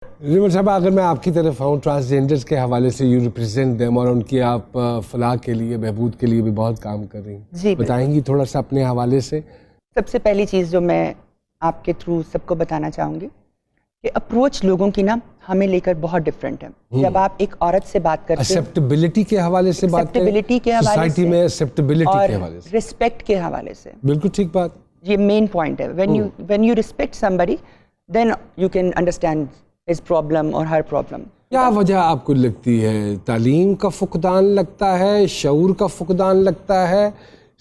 Rimmel साहब, अगर मैं आपकी तरफ आऊँ ट्रांसजेंडर्स के हवाले से, यू रिप्रेजेंट देम और उनकी आप फलाह के लिए, बहबूद के लिए भी बहुत काम कर रही हैं, जी बताएंगी थोड़ा सा अपने हवाले से? सबसे पहली चीज़ जो मैं आपके थ्रू सबको बताना चाहूँगी कि अप्रोच लोगों की ना हमें लेकर बहुत डिफरेंट है। जब आप एक औरत से बात करते हैं, एक्सेप्टेबिलिटी के हवाले से बात करें, एक्सेप्टेबिलिटी के हवाले सोसाइटी से में एक्सेप्टेबिलिटी के और हवाले से, रिस्पेक्ट के हवाले से, बिल्कुल ठीक बात, ये मेन पॉइंट है। When you respect somebody then you can understand his problem और हर प्रॉब्लम। क्या वजह आपको लगती है? तालीम का फुकदान लगता है, शऊर का फुकदान लगता है,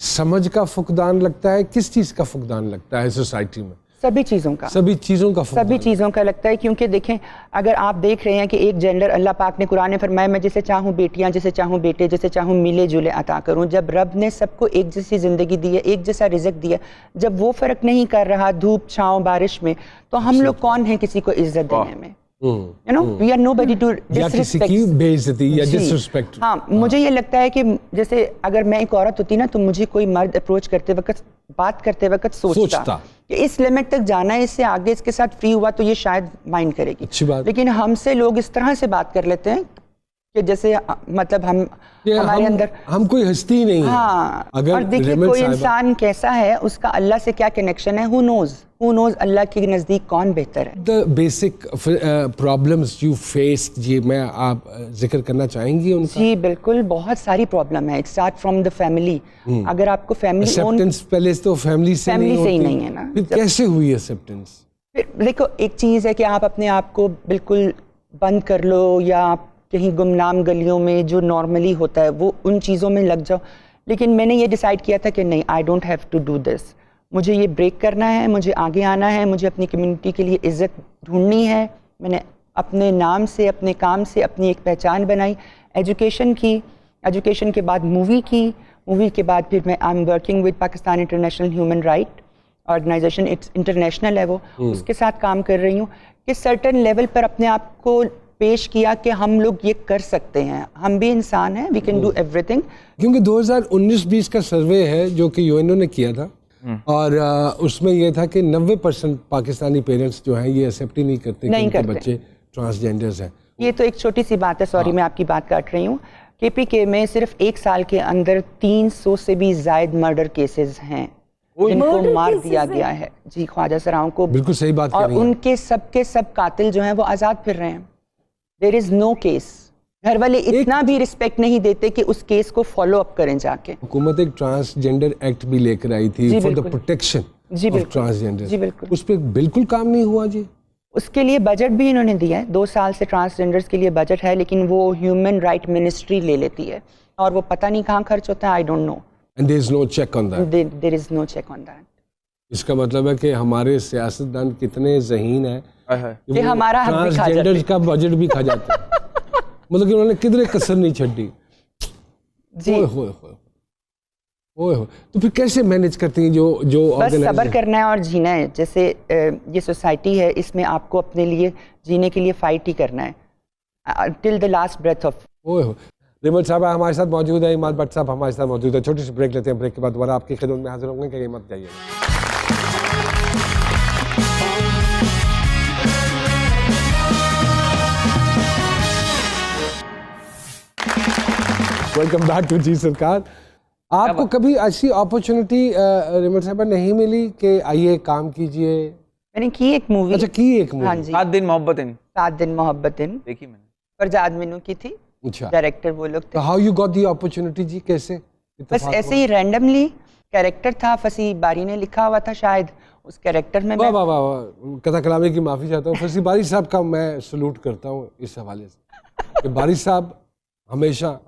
समझ का फुकदान लगता है, किस चीज़ का फुकदान लगता है सोसाइटी में? सभी चीज़ों का सभी चीज़ों का लगता है। क्योंकि देखें, अगर आप देख रहे हैं कि एक जेंडर, अल्लाह पाक ने कुरान में फरमाया मैं जिसे चाहूँ बेटियाँ, जिसे चाहूँ बेटे, जिसे चाहूँ मिले जुले अता करूँ। जब रब ने सबको एक जैसी ज़िंदगी दी है, एक जैसा रिज़्क दिया, जब वो फ़र्क नहीं कर रहा धूप छाँव बारिश में, तो हम लोग कौन हैं किसी को इज्जत देने में? You know, we are nobody to या किसी की बेइज्जती या डिसरिस्पेक्ट। हाँ, मुझे ये लगता है कि जैसे अगर मैं एक औरत होती ना, तो मुझे कोई मर्द अप्रोच करते वक्त, बात करते वक्त सोचता कि इस लिमिट तक जाना है, इससे आगे इसके साथ फ्री हुआ तो ये शायद माइंड करेगी। अच्छी बात। लेकिन हमसे लोग इस तरह से बात कर लेते हैं कि जैसे मतलब हमारे अंदर हम कोई हस्ती नहीं है। हाँ, अगर और देखिए कोई इंसान कैसा है, उसका अल्लाह से क्या कनेक्शन है, हु नोज अल्लाह के नज़दीक कौन बेहतर है। The basic problems you face, ये मैं आप जिक्र करना चाहेंगी उनका? जी बिल्कुल, बहुत सारी प्रॉब्लम है। It start from the family. अगर आपको फैमिली एक्सेप्टेंस पहले तो फैमिली से नहीं है ना, फिर कैसे हुई एक्सेप्टेंस? देखो, एक चीज़ है कि आप अपने आप को बिल्कुल बंद कर लो या आप कहीं गुमनाम गलियों में जो नॉर्मली होता है वो उन चीज़ों में लग जाओ। लेकिन मैंने ये डिसाइड किया था कि नहीं, I don't have to do this. मुझे ये ब्रेक करना है, मुझे आगे आना है, मुझे अपनी कम्युनिटी के लिए इज़्ज़त ढूंढनी है। मैंने अपने नाम से, अपने काम से अपनी एक पहचान बनाई। एजुकेशन की, एजुकेशन के बाद मूवी की, मूवी के बाद फिर मैं I am working with Pakistan international human right organisation, it's international है वो, उसके साथ काम कर रही हूँ कि सर्टेन लेवल पर अपने आप को पेश किया कि हम लोग ये कर सकते हैं, हम भी इंसान हैं, वी कैन डू एवरीथिंग। क्योंकि 2019-20 का सर्वे है जो कि यूएनओ ने किया था, और उसमें यह था कि 90% पाकिस्तानी पेरेंट्स जो हैं ये एक्सेप्ट ही नहीं करते कि उनके बच्चे ट्रांसजेंडर्स हैं। ये तो एक छोटी सी बात है, सॉरी मैं आपकी बात काट रही हूँ। केपीके में सिर्फ एक साल के अंदर 300 से भी ज्यादा मर्डर केसेस हैं जिनको मार दिया गया है। जी, ख्वाजा सराओं को, बिल्कुल सही बात, और उनके सबके सब कातिल जो हैं वो आज़ाद फिर रहे हैं। There is no case. घर वाले इतना भी रिस्पेक्ट नहीं देते कि उस केस को फॉलो अप करें जाके। हुकूमत एक ट्रांसजेंडर एक्ट भी लेकर आई थी for the protection of transgender. जी बिल्कुल, उस पर बिल्कुल काम नहीं हुआ जी। उसके लिए बजट भी इन्होंने दिया है, 2 साल से ट्रांसजेंडर्स के लिए बजट है, लेकिन वो ह्यूमन राइट मिनिस्ट्री ले लेती है और वो पता नहीं कहाँ खर्च होता है, I don't know. And there is no check on that. There is no check on that. इसका मतलब है कि हमारे सियासतदान कितने ज़हीन हैं कि हमारा ट्रांसजेंडर्स का बजट भी खा जाते हैं। मतलब कि उन्होंने किधरे कसर नहीं छड़ी जी। ओए हो। तो फिर कैसे मैनेज करती हैं जो बस सब्र करना है और जीना है। जैसे ये सोसाइटी है, इसमें आपको अपने लिए जीने के लिए फाइट ही करना है till the last breath of. ओए हो। रिमल साहब हमारे साथ मौजूद है, इमाद भट्ट साहब हमारे साथ मौजूद है। छोटी सी ब्रेक लेते हैं, ब्रेक के बाद दोबारा आपकी खिदमत में हाजिर होंगे, कहीं मत जाइए। वेलकम बैक टू जी सरकार। आपको कभी ऐसी अपॉर्चुनिटी रिमल साहब नहीं मिली कि आइए काम कीजिए? मैंने की एक मूवी। अच्छा, की एक मूवी। हाँ जी, 7 दिन मोहब्बत इन। 7 दिन मोहब्बत इन देखी मैंने, फरजाद मीनू की थी। अच्छा, डायरेक्टर वो लोग थे। How you got the opportunity जी? कैसे? बस ऐसे ही रैंडमली कैरेक्टर था, फसी बारी ने लिखा हुआ था शायद, उस कैरेक्टर में वाह वाह वाह, कथा कलामी की माफ़ी चाहता हूँ। फसी बारी साहब का मैं सलूट करता हूँ इस हवाले से कि बारी साहब हमेशा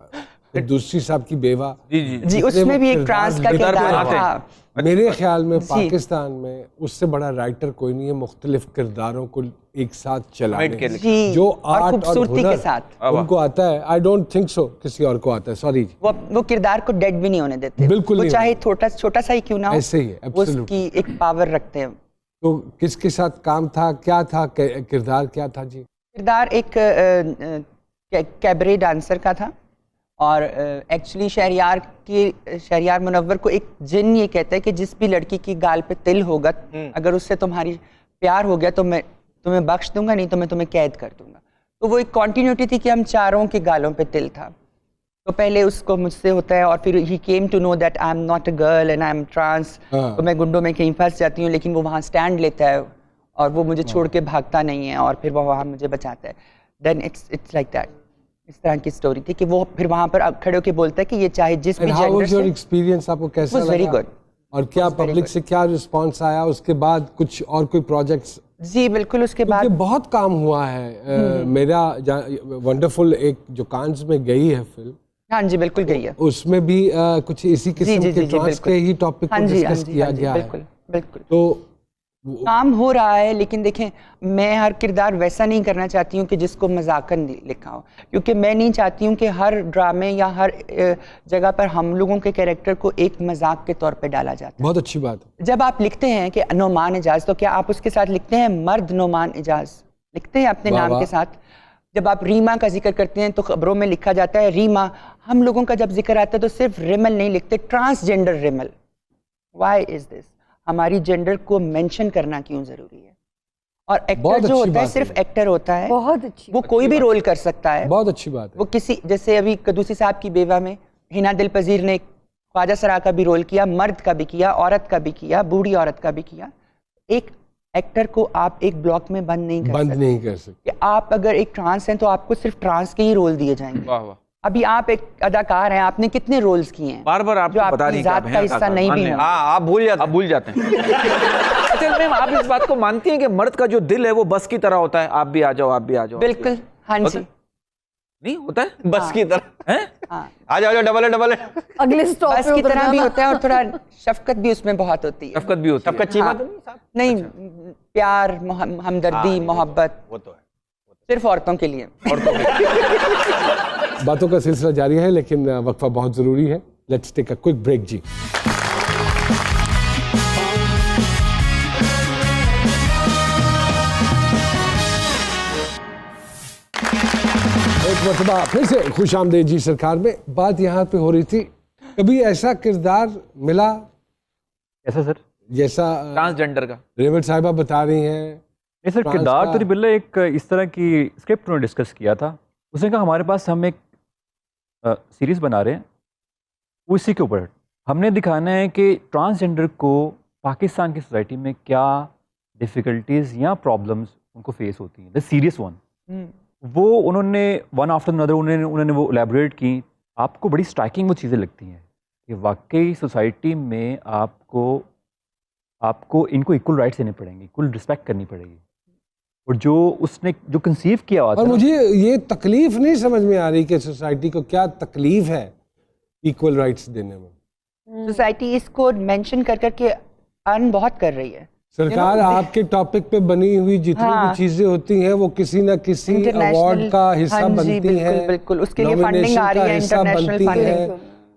दूसरी साहब की बेवा। जी, उसमें भी एक ट्रांस का किरदार था। मेरे ख्याल में पाकिस्तान में उससे बड़ा राइटर कोई नहीं है मुख्तलिफ किरदारों को एक साथ चलाने जी, जो और आर्ट खूबसूरती के साथ उनको आता है। आई डोंट थिंक सो किसी और को आता है। सॉरी, वो किरदार को डेड भी नहीं होने देते, बिल्कुल वो नहीं, चाहे छोटा सा ही क्यों ना हो, ऐसे ही है, उसकी एक पावर रखते हैं। तो किसके साथ काम था, क्या था किरदार, क्या था जी? किरदार एक कैबरे डांसर का था, और एक्चुअली शहरियार मुनव्वर को एक जिन ये कहता है कि जिस भी लड़की की गाल पे तिल होगा, अगर उससे तुम्हारी प्यार हो गया तो मैं तुम्हें बख्श दूंगा, नहीं तो मैं तुम्हें कैद कर दूंगा। तो वो एक कॉन्टिन्यूटी थी कि हम चारों के गालों पे तिल था। तो पहले उसको मुझसे होता है और फिर he came to know that I am not a girl and I am trans. तो मैं गुंडों में कहीं फंस जाती हूँ, लेकिन वो वहाँ स्टैंड लेता है और वो मुझे छोड़ के भागता नहीं है और फिर वो वहाँ मुझे बचाता है। Then it's like that. इस तरह की स्टोरी थी कि वो फिर वहाँ पर खड़े होकर बोलता है कि ये चाहे जिस भी जेंडर से। एक्सपीरियंस आपको कैसा लगा? Very good. और क्या पब्लिक से क्या रिस्पांस आया? उसके बाद कुछ और कोई प्रोजेक्ट्स? जी बिल्कुल, उसके बाद बहुत काम हुआ है। मेरा वंडरफुल एक जो कांस में गई है फिल्म, हाँ जी बिल्कुल गई है, उसमें भी कुछ इसी किस्म के ट्रांस के ही टॉपिक को डिस्कस किया गया है। बिल्कुल बिल्कुल। तो काम हो रहा है, लेकिन देखें मैं हर किरदार वैसा नहीं करना चाहती हूँ कि जिसको मजाकन लिखा हो, क्योंकि मैं नहीं चाहती हूँ कि हर ड्रामे या हर जगह पर हम लोगों के कैरेक्टर को एक मजाक के तौर पे डाला जाता है। बहुत अच्छी बात है। जब आप लिखते हैं कि नोमान एजाज, तो क्या आप उसके साथ लिखते हैं मर्द नोमान एजाज? लिखते हैं अपने नाम के साथ। जब आप रीमा का जिक्र करते हैं तो खबरों में लिखा जाता है रीमा। हम लोगों का जब जिक्र आता है तो सिर्फ रिमल नहीं लिखते, transgender Rimmel. Why is this? हमारी जेंडर को मेंशन करना क्यों जरूरी है? और एक्टर जो होता है सिर्फ एक्टर होता है, बहुत अच्छी, वो कोई भी रोल कर सकता है। बहुत अच्छी बात है। वो किसी, जैसे अभी कदूसी साहब की बेवा में हिना दिल पजीर ने ख्वाजा सरा का भी रोल किया, मर्द का भी किया, औरत का भी किया, बूढ़ी औरत का भी किया। एक एक्टर को आप एक ब्लॉक में बंद नहीं कर सकते। आप अगर एक ट्रांस हैं तो आपको सिर्फ ट्रांस के ही रोल दिए जाएंगे। वाह वाह। अभी आप एक अदाकार हैं, आपने कितने रोल्स किए हैं, बार बार आपको पता नहीं जात का हिस्सा नहीं भी हो। आप भूल जाते हैं। अच्छा मैम, आप इस बात को मानती हैं कि मर्द का जो दिल है वो बस की तरह होता है? आप भी आ जाओ, आप भी आ जाओ। बिल्कुल, हाँ जी। नहीं होता है बस की तरह? हैं? आ जाओ, डबल है। अगले स्टॉप बस की तरह भी होता है और थोड़ा शफकत भी उसमें बहुत होती है। शफकत भी होती है। शफकत नहीं, प्यार, हमदर्दी, मोहब्बत, वो तो है सिर्फ औरतों के लिए। बातों का सिलसिला जारी है, लेकिन वक्फा बहुत जरूरी है। Let's take a quick break जी। एक मरतबा फिर से खुश आमदेद जी सरकार में। बात यहाँ पे हो रही थी, कभी ऐसा किरदार मिला ऐसा सर जैसा ट्रांसजेंडर का रेवल साहिबा बता रही हैं? नहीं सर, किरदार तो नहीं, बिल्ला एक इस तरह की स्क्रिप्ट उन्होंने डिस्कस किया था। उसने कहा हमारे पास हम एक सीरीज़ बना रहे हैं, वो इसी के ऊपर हमने दिखाना है कि ट्रांसजेंडर को पाकिस्तान की सोसाइटी में क्या डिफ़िकल्टीज़ या प्रॉब्लम्स उनको फेस होती हैं, द सीरियस वन। वो उन्होंने वन आफ्टर अनदर उन्होंने वो एलैबोरेट की। आपको बड़ी स्ट्राइकिंग वो चीज़ें लगती हैं कि वाकई सोसाइटी में आपको इनको इक्वल राइट्स देने पड़ेंगे, इक्वल रिस्पेक्ट करनी पड़ेगी। और जो उसने जो कंसीव किया हुआ था, और मुझे ये तकलीफ नहीं समझ में आ रही कि सोसाइटी को क्या तकलीफ है इक्वल राइट्स देने में। सोसाइटी इसको मेंशन कर करके अर्न बहुत कर रही है। सरकार आपके टॉपिक पे बनी हुई जितनी भी चीजें होती हैं वो किसी न किसी अवार्ड का हिस्सा बनती हैं, बिल्कुल, उसके लिए फंडिंग आ रही है, इंटरनेशनल फंडिंग।